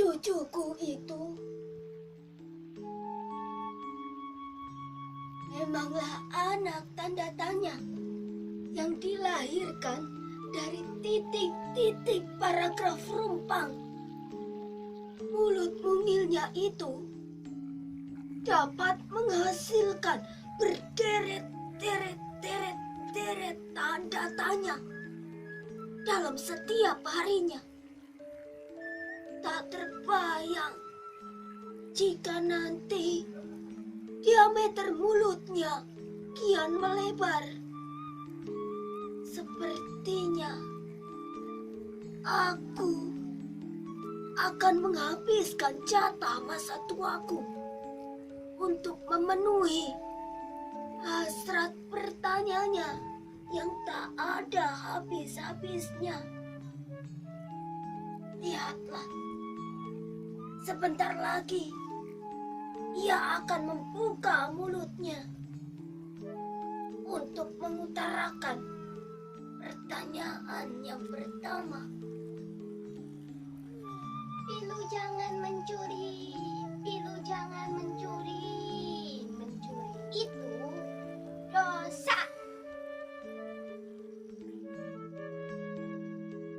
Cucuku itu memanglah anak tanda tanya yang dilahirkan dari titik-titik paragraf rumpang. Mulut mungilnya itu dapat menghasilkan berderet-deret tanda tanya dalam setiap harinya. Tak terbayang jika nanti diameter mulutnya kian melebar. Sepertinya aku akan menghabiskan jatah masa tuaku untuk memenuhi hasrat bertanyanya yang tak ada habis-habisnya. Lihatlah, sebentar lagi ia akan membuka mulutnya untuk mengutarakan pertanyaan yang pertama. Pilu jangan mencuri, Pilu jangan mencuri. Mencuri itu dosa.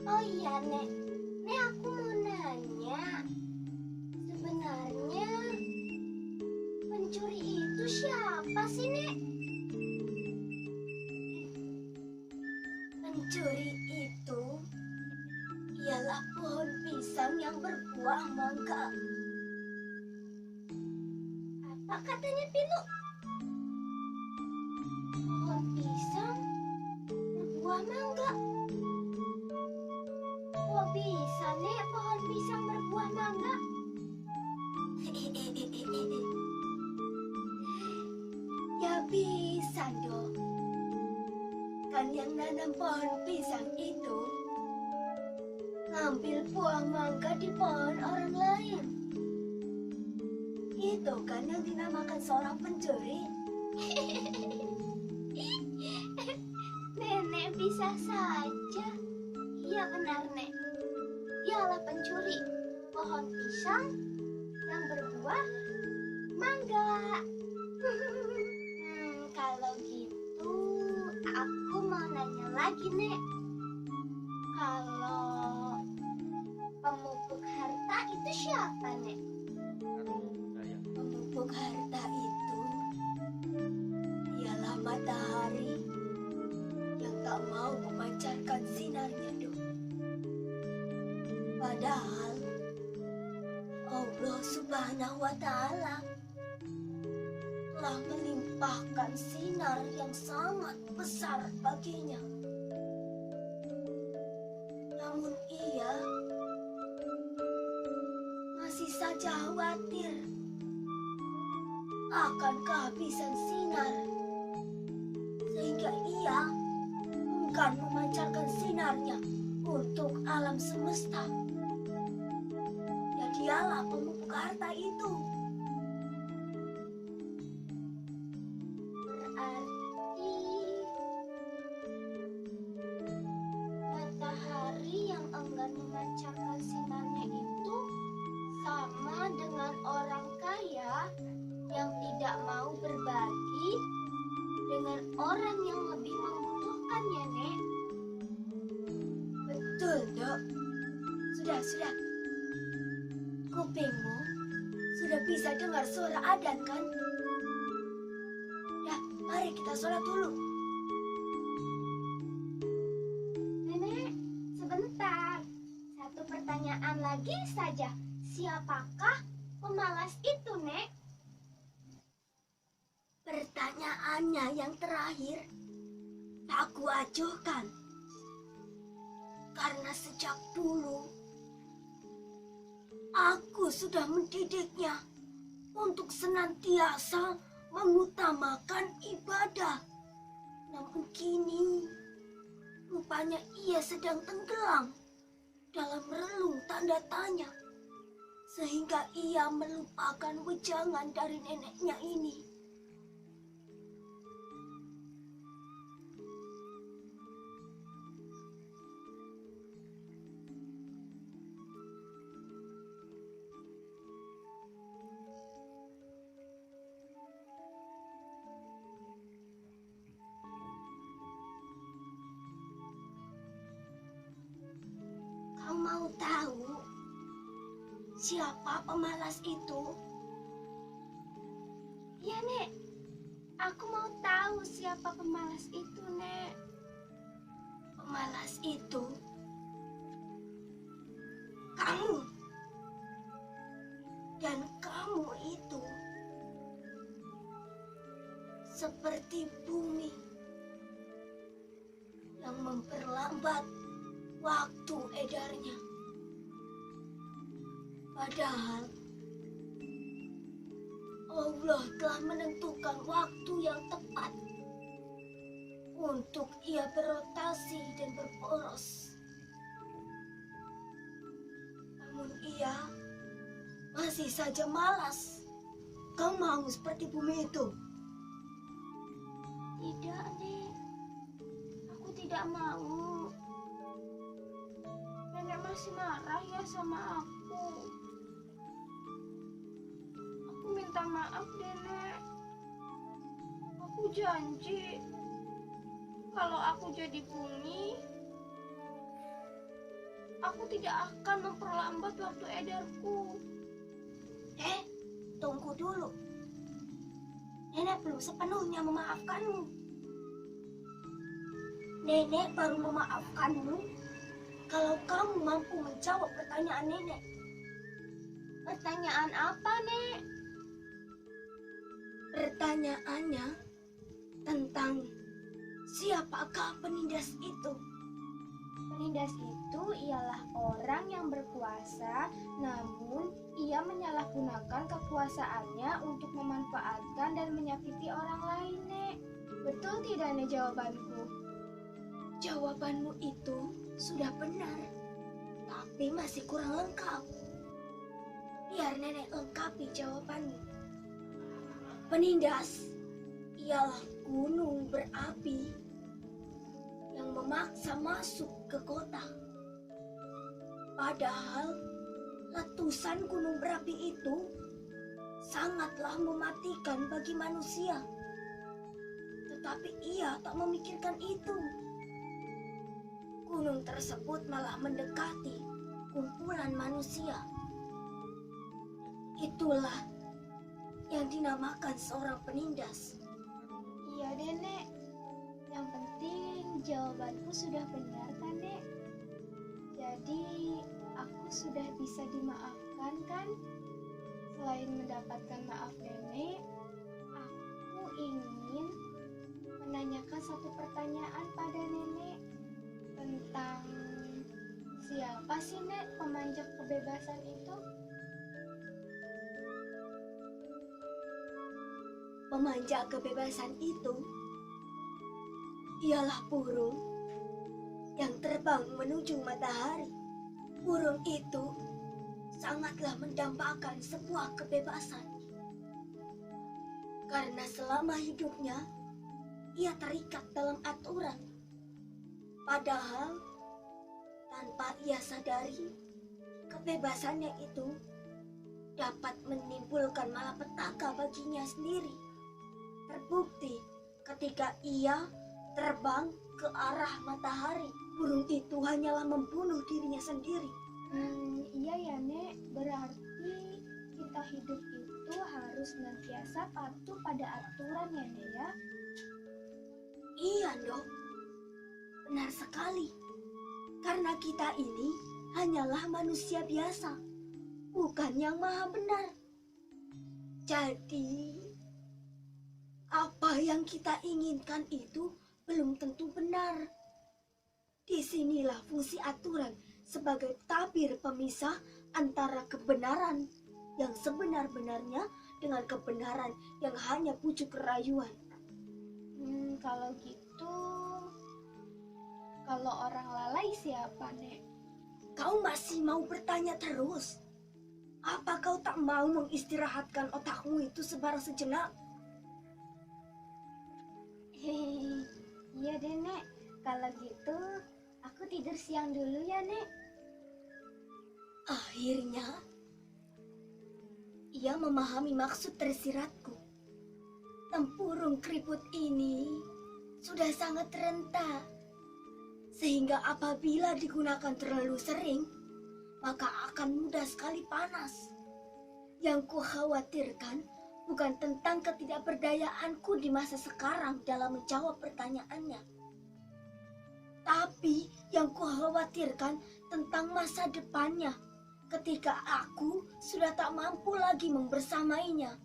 Oh iya, Nek. Nek, aku mau nanya. Sebenarnya pencuri itu siapa sih, Nek? Pencuri itu ialah pohon pisang yang berbuah mangga. Apa katanya, Pilu? Pohon pisang berbuah mangga. Kok bisa, Nek, pohon pisang berbuah mangga? Ya bisa dong. Kan yang nanam pohon pisang itu ngambil buah mangga di pohon orang lain. Itu kan yang dinamakan seorang pencuri. Nenek bisa saja. Iya benar, Nek. Dialah pencuri pohon pisang yang berbuah mangga. Kalau gitu aku mau nanya lagi, Nek. Kalau pemupuk harta itu siapa, Nek? Pemupuk harta itu ialah matahari yang tak mau memancarkan sinarnya, dong. Padahal Allah Subhanahu wa Ta'ala telah melimpahkan sinar yang sangat besar baginya. Namun ia masih saja khawatir akan kehabisan sinar, sehingga ia enggan memancarkan sinarnya untuk alam semesta. Ya dialah pemupuk harta itu. Berarti matahari yang enggan memancarkan sinarnya itu sama dengan orang kaya yang tidak mau berbagi dengan orang yang lebih membutuhkannya, Nek. Betul, Dok. Sudah. Kupingmu sudah bisa dengar suara adzan, kan? Ya, mari kita sholat dulu. Nenek, sebentar. Satu pertanyaan lagi saja. Siapakah pemalas itu, Nek? Pertanyaannya yang terakhir tak aku ajukan. Karena sejak dulu aku sudah mendidiknya untuk senantiasa mengutamakan ibadah. Namun kini rupanya ia sedang tenggelam dalam relung tanda tanya, sehingga ia melupakan wejangan dari neneknya ini. mau tahu siapa pemalas itu? Iya, Nek. Aku mau tahu siapa pemalas itu, Nek. Pemalas itu kamu. Dan kamu itu seperti bumi yang memperlambat waktu edarnya. Padahal Allah telah menentukan waktu yang tepat untuk ia berotasi dan berporos. Namun ia masih saja malas. Kau mau seperti bumi itu? Tidak, Nek. Aku tidak mau. Nenek masih marah ya sama aku. Aku minta maaf, Nenek. Aku janji kalau aku jadi bumi, aku tidak akan memperlambat waktu edarku. Tunggu dulu. Nenek belum sepenuhnya memaafkanmu. Nenek baru memaafkanmu kalau kamu mampu menjawab pertanyaan Nenek. Pertanyaan apa, Nek? Pertanyaannya tentang siapakah penindas itu? Penindas itu ialah orang yang berkuasa, namun ia menyalahgunakan kekuasaannya untuk memanfaatkan dan menyakiti orang lain, Nek. Betul tidak, Nek, jawabanku? Jawabanmu itu sudah benar, tapi masih kurang lengkap. Biar Nenek lengkapi jawabanmu. Penindas ialah gunung berapi yang memaksa masuk ke kota. Padahal letusan gunung berapi itu sangatlah mematikan bagi manusia. Tetapi ia tak memikirkan itu. Gunung tersebut malah mendekati kumpulan manusia. Itulah yang dinamakan seorang penindas. Iya, Nenek. Yang penting jawabanku sudah benar, kan, Nek? Jadi aku sudah bisa dimaafkan, kan? Selain mendapatkan maaf Nenek, aku ingin menanyakan satu pertanyaan pada Nenek tentang siapa sih, Nek, pemanjat kebebasan itu? Pemanjat kebebasan itu ialah burung yang terbang menuju matahari. Burung itu sangatlah mendambakan sebuah kebebasan. Karena selama hidupnya, ia terikat dalam aturan. Padahal, tanpa ia sadari, kebebasannya itu dapat menimbulkan malapetaka baginya sendiri. Terbukti ketika ia terbang ke arah matahari, burung itu hanyalah membunuh dirinya sendiri. Iya ya, Nek. Berarti kita hidup itu harus senantiasa patuh pada aturan ya, Nek, ya? Iya dong. Benar sekali. Karena kita ini hanyalah manusia biasa, bukan yang maha benar. Jadi, apa yang kita inginkan itu belum tentu benar. Disinilah fungsi aturan sebagai tabir pemisah antara kebenaran yang sebenar-benarnya dengan kebenaran yang hanya pucuk rayuan. Kalau gitu, kalau orang lalai siapa, Nek? Kau masih mau bertanya terus? Apa kau tak mau mengistirahatkan otakmu itu sebarang sejenak? Iya deh, Nek. Kalau gitu, aku tidur siang dulu ya, Nek. Akhirnya, ia memahami maksud tersiratku. Tempurung keriput ini sudah sangat rentan, sehingga apabila digunakan terlalu sering, maka akan mudah sekali panas. Yang kukhawatirkan bukan tentang ketidakberdayaanku di masa sekarang dalam menjawab pertanyaannya. Tapi yang kukhawatirkan tentang masa depannya ketika aku sudah tak mampu lagi membersamainya.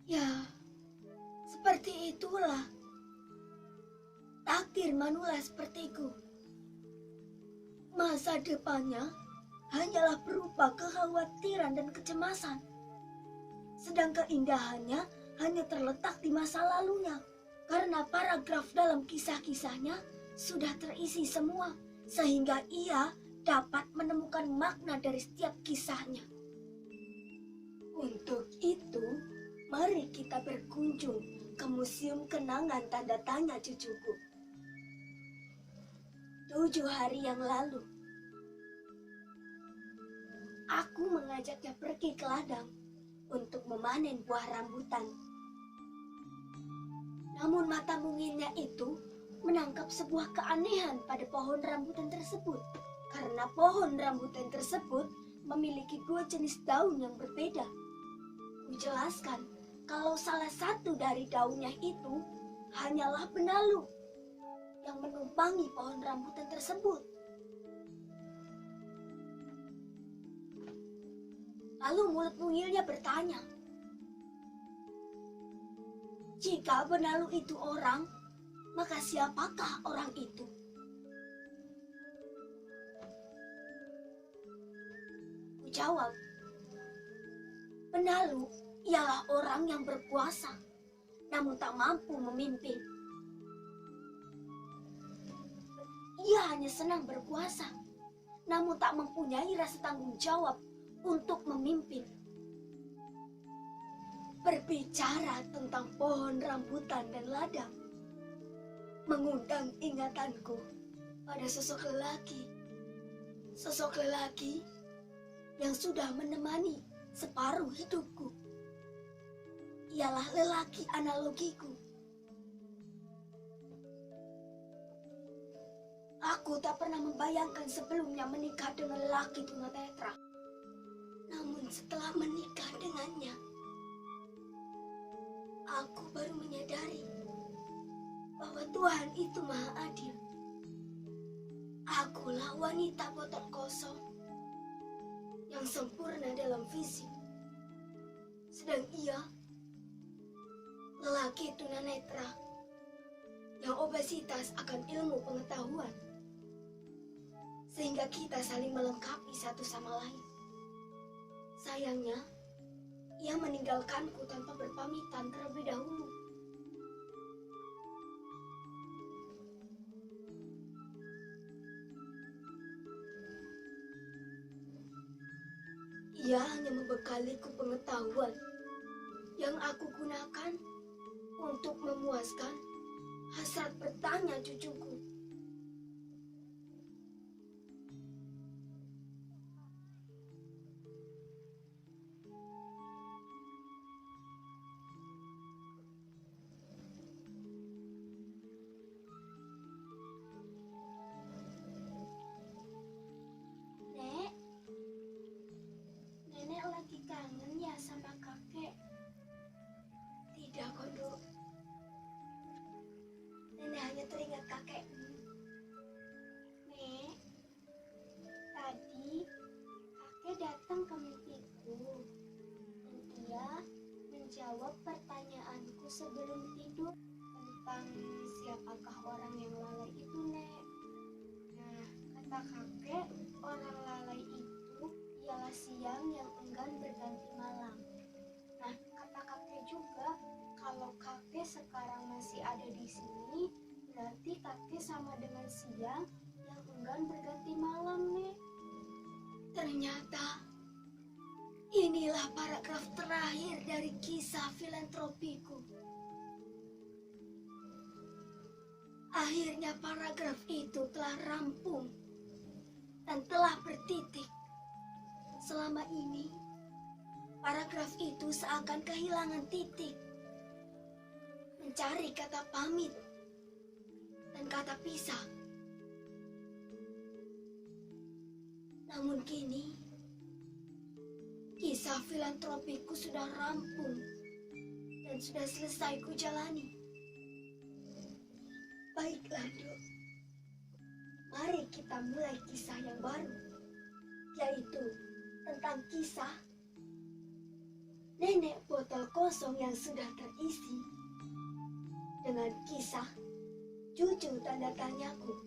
Ya, seperti itulah. Takdir Manula sepertiku. Masa depannya hanyalah berupa kekhawatiran dan kecemasan. Sedang keindahannya hanya terletak di masa lalunya. Karena paragraf dalam kisah-kisahnya sudah terisi semua, sehingga ia dapat menemukan makna dari setiap kisahnya. Untuk itu, mari kita berkunjung ke Museum Kenangan Tanda Tanya cucuku. 7 hari yang lalu, aku mengajaknya pergi ke ladang untuk memanen buah rambutan. Namun mata mungilnya itu menangkap sebuah keanehan pada pohon rambutan tersebut. Karena pohon rambutan tersebut memiliki 2 jenis daun yang berbeda. Kujelaskan kalau salah satu dari daunnya itu hanyalah benalu yang menumpangi pohon rambutan tersebut. Lalu mulut mungilnya bertanya, jika benalu itu orang, maka siapakah orang itu? Jawab, benalu ialah orang yang berkuasa, namun tak mampu memimpin. Ia hanya senang berkuasa, namun tak mempunyai rasa tanggung jawab untuk memimpin. Berbicara tentang pohon rambutan dan ladang mengundang ingatanku pada sosok lelaki. Sosok lelaki yang sudah menemani separuh hidupku. Ialah lelaki analogiku. Aku tak pernah membayangkan sebelumnya menikah dengan lelaki tunanetra. Namun setelah menikah dengannya, aku baru menyadari bahwa Tuhan itu Maha Adil. Akulah wanita botol kosong yang sempurna dalam fisik, sedang ia lelaki tunanetra yang obesitas akan ilmu pengetahuan, sehingga kita saling melengkapi satu sama lain. Sayangnya, ia meninggalkanku tanpa berpamitan terlebih dahulu. Ia hanya membekaliku pengetahuan yang aku gunakan untuk memuaskan hasrat bertanya cucuku. Nenek lagi kangen ya sama kakek? Tidak, Kodok. Nenek hanya teringat kakekmu. Nek, tadi kakek datang ke mimpiku dan ia menjawab pertanyaanku sebelum tidur tentang siapakah orang yang lalai itu, Nek. Nah, kata kakek, orang lalai itu ialah siang yang enggan berganti malam. Nah, kata kakek juga, kalau kakek sekarang masih ada di sini, berarti kakek sama dengan siang yang enggan berganti malam, Nek. Ternyata inilah paragraf terakhir dari kisah filantropiku. Akhirnya paragraf itu telah rampung dan telah bertitik. Selama ini, paragraf itu seakan kehilangan titik. Mencari kata pamit dan kata pisah. Namun kini, Kisah filantropiku sudah rampung dan sudah selesai ku jalani. Baiklah, Dok. Mari kita mulai kisah yang baru, yaitu tentang kisah nenek botol kosong yang sudah terisi dengan kisah cucu tanda tanyaku.